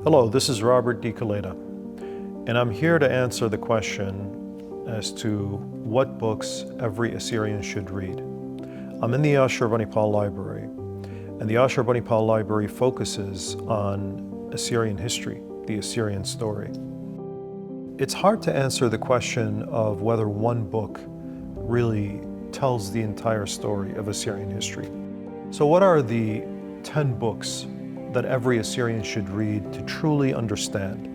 Hello, this is Robert DiColeta, and I'm here to answer the question as to what books every Assyrian should read. I'm in the Ashurbanipal Library, and the Ashurbanipal Library focuses on Assyrian history, the Assyrian story. It's hard to answer the question of whether one book really tells the entire story of Assyrian history. So what are the 10 books that every Assyrian should read to truly understand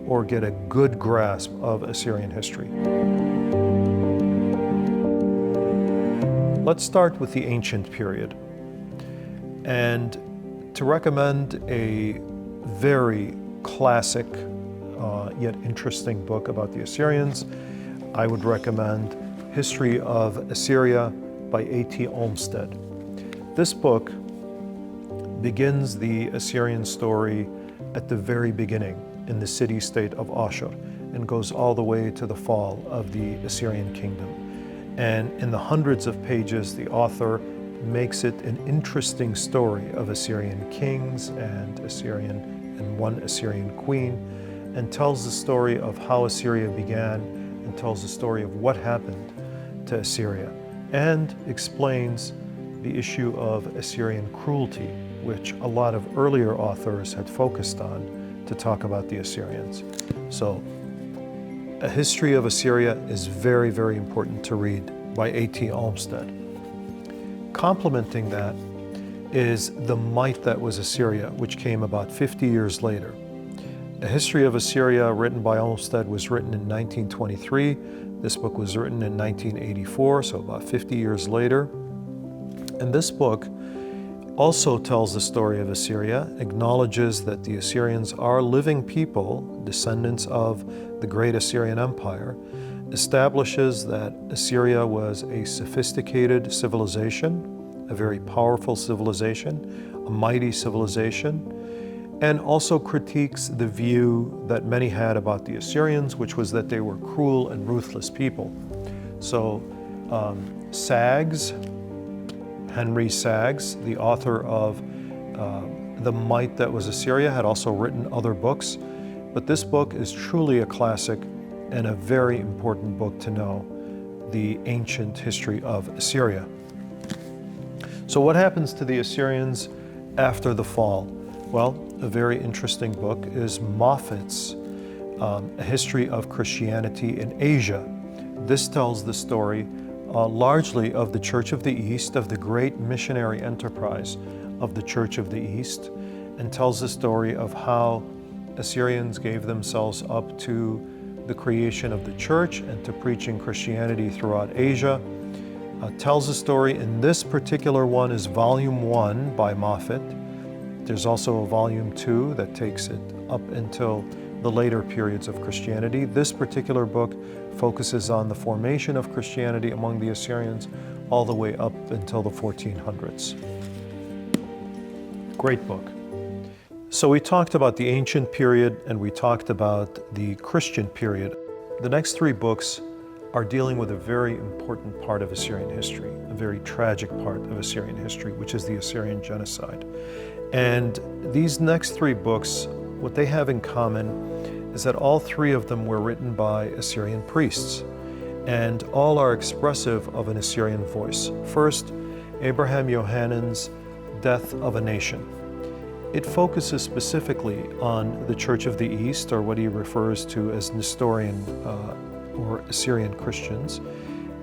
or get a good grasp of Assyrian history? Let's start with the ancient period. And to recommend a very classic yet interesting book about the Assyrians, I would recommend History of Assyria by H.W.F. Olmstead. This book begins the Assyrian story at the very beginning in the city-state of Ashur and goes all the way to the fall of the Assyrian kingdom. And in the hundreds of pages, the author makes it an interesting story of Assyrian kings and one Assyrian queen, and tells the story of how Assyria began and tells the story of what happened to Assyria, and explains the issue of Assyrian cruelty, which a lot of earlier authors had focused on to talk about the Assyrians. So, A History of Assyria is very, very important to read by H.W.F. Olmstead. Complementing that is The Might That Was Assyria, which came about 50 years later. A History of Assyria, written by Olmstead, was written in 1923. This book was written in 1984, so about 50 years later. And this book also tells the story of Assyria, acknowledges that the Assyrians are living people, descendants of the great Assyrian Empire, establishes that Assyria was a sophisticated civilization, a very powerful civilization, a mighty civilization, and also critiques the view that many had about the Assyrians, which was that they were cruel and ruthless people. So Saggs, Henry Saggs, the author of The Might That Was Assyria, had also written other books, but this book is truly a classic and a very important book to know, the ancient history of Assyria. So what happens to the Assyrians after the fall? Well, a very interesting book is Moffett's A History of Christianity in Asia. This tells the story largely of the Church of the East, of the great missionary enterprise of the Church of the East, and tells the story of how Assyrians gave themselves up to the creation of the church and to preaching Christianity throughout Asia. Tells the story, in this particular one is Volume 1 by Moffett. There's also a Volume 2 that takes it up until the later periods of Christianity. This particular book focuses on the formation of Christianity among the Assyrians all the way up until the 1400s. Great book. So we talked about the ancient period and we talked about the Christian period. The next three books are dealing with a very important part of Assyrian history, a very tragic part of Assyrian history, which is the Assyrian Genocide. And these next three books, what they have in common is that all three of them were written by Assyrian priests, and all are expressive of an Assyrian voice. First, Abraham Yohannan's Death of a Nation. It focuses specifically on the Church of the East, or what he refers to as Nestorian or Assyrian Christians.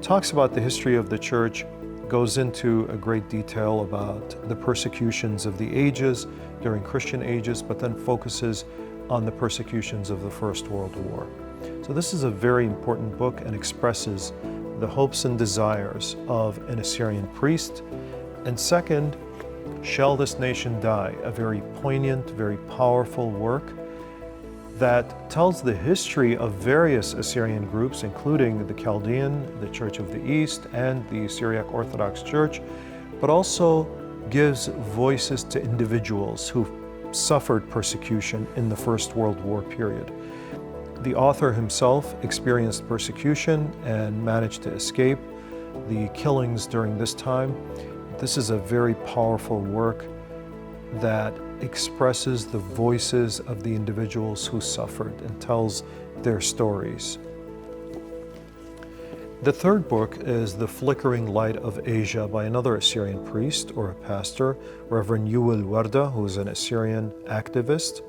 Talks about the history of the church, goes into a great detail about the persecutions of the ages during Christian ages, but then focuses on the persecutions of the First World War. So this is a very important book and expresses the hopes and desires of an Assyrian priest. And second, Shall This Nation Die? A very poignant, very powerful work that tells the history of various Assyrian groups, including the Chaldean, the Church of the East, and the Syriac Orthodox Church, but also gives voices to individuals who suffered persecution in the First World War period. The author himself experienced persecution and managed to escape the killings during this time. This is a very powerful work that expresses the voices of the individuals who suffered and tells their stories. The third book is The Flickering Light of Asia by another Assyrian priest or a pastor, Reverend Werda, who is an Assyrian activist.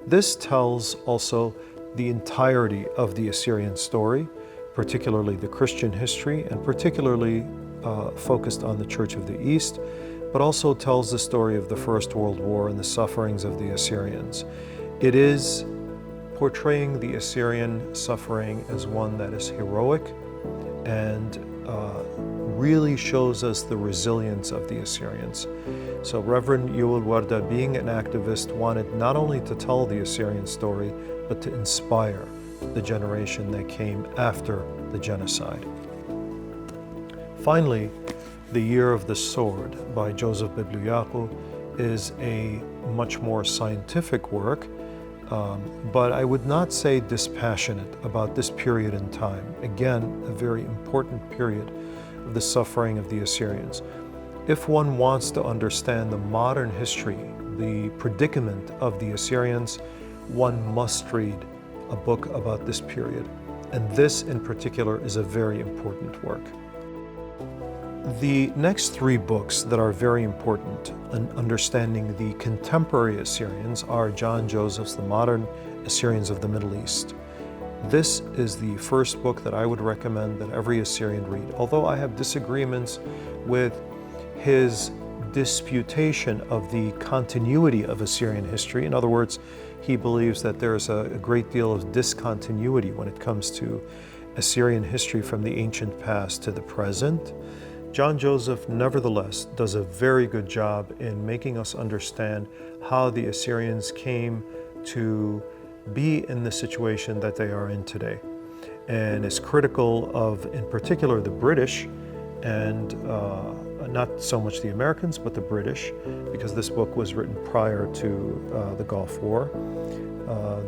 This tells also the entirety of the Assyrian story, particularly the Christian history, and particularly focused on the Church of the East, but also tells the story of the First World War and the sufferings of the Assyrians. It is portraying the Assyrian suffering as one that is heroic and really shows us the resilience of the Assyrians. So Reverend Werda, being an activist, wanted not only to tell the Assyrian story, but to inspire the generation that came after the genocide. Finally, The Year of the Sword by Joseph Yacoub is a much more scientific work, but I would not say dispassionate about this period in time. Again, a very important period of the suffering of the Assyrians. If one wants to understand the modern history, the predicament of the Assyrians, one must read a book about this period. And this in particular is a very important work. The next three books that are very important in understanding the contemporary Assyrians are John Joseph's The Modern Assyrians of the Middle East. This is the first book that I would recommend that every Assyrian read, although I have disagreements with his disputation of the continuity of Assyrian history. In other words, he believes that there's a great deal of discontinuity when it comes to Assyrian history from the ancient past to the present. John Joseph, nevertheless, does a very good job in making us understand how the Assyrians came to be in the situation that they are in today, and is critical of, in particular, the British, and not so much the Americans, but the British, because this book was written prior to the Gulf War,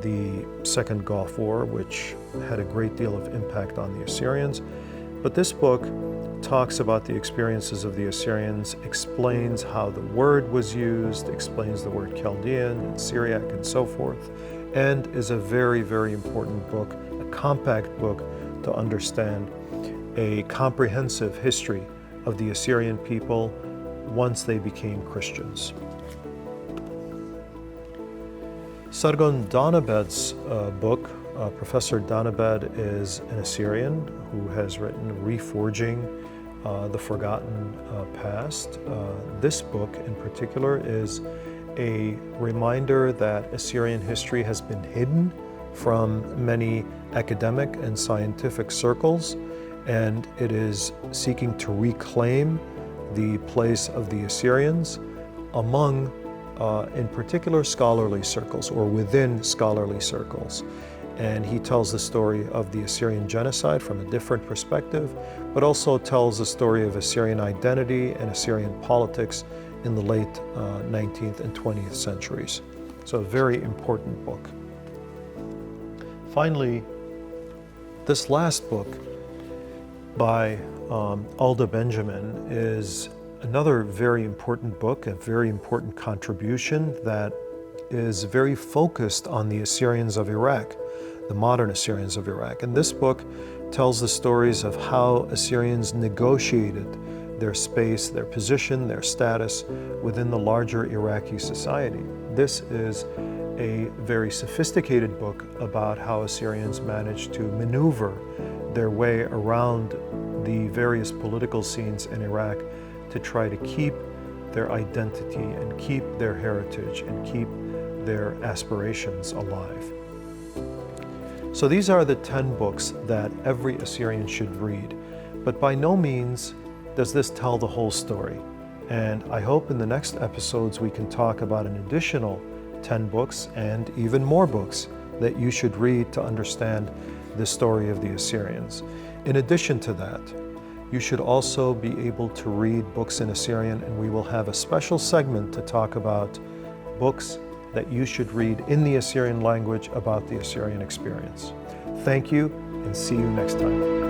the Second Gulf War, which had a great deal of impact on the Assyrians. But this book talks about the experiences of the Assyrians, explains how the word was used, explains the word Chaldean and Syriac and so forth, and is a very, very important book, a compact book to understand a comprehensive history of the Assyrian people once they became Christians. Sargon Donabed's book, Professor Donabed is an Assyrian who has written Reforging the Forgotten Past. This book in particular is a reminder that Assyrian history has been hidden from many academic and scientific circles, and it is seeking to reclaim the place of the Assyrians among, in particular, scholarly circles or within scholarly circles. And he tells the story of the Assyrian genocide from a different perspective, but also tells the story of Assyrian identity and Assyrian politics in the late 19th and 20th centuries. So a very important book. Finally, this last book by Alda Benjamen is another very important book, a very important contribution that is very focused on the Assyrians of Iraq, the modern Assyrians of Iraq. And this book tells the stories of how Assyrians negotiated their space, their position, their status within the larger Iraqi society. This is a very sophisticated book about how Assyrians managed to maneuver their way around the various political scenes in Iraq to try to keep their identity and keep their heritage and keep their aspirations alive. So these are the 10 books that every Assyrian should read, but by no means does this tell the whole story. And I hope in the next episodes we can talk about an additional 10 books and even more books that you should read to understand the story of the Assyrians. In addition to that, you should also be able to read books in Assyrian, and we will have a special segment to talk about books that you should read in the Assyrian language about the Assyrian experience. Thank you, and see you next time.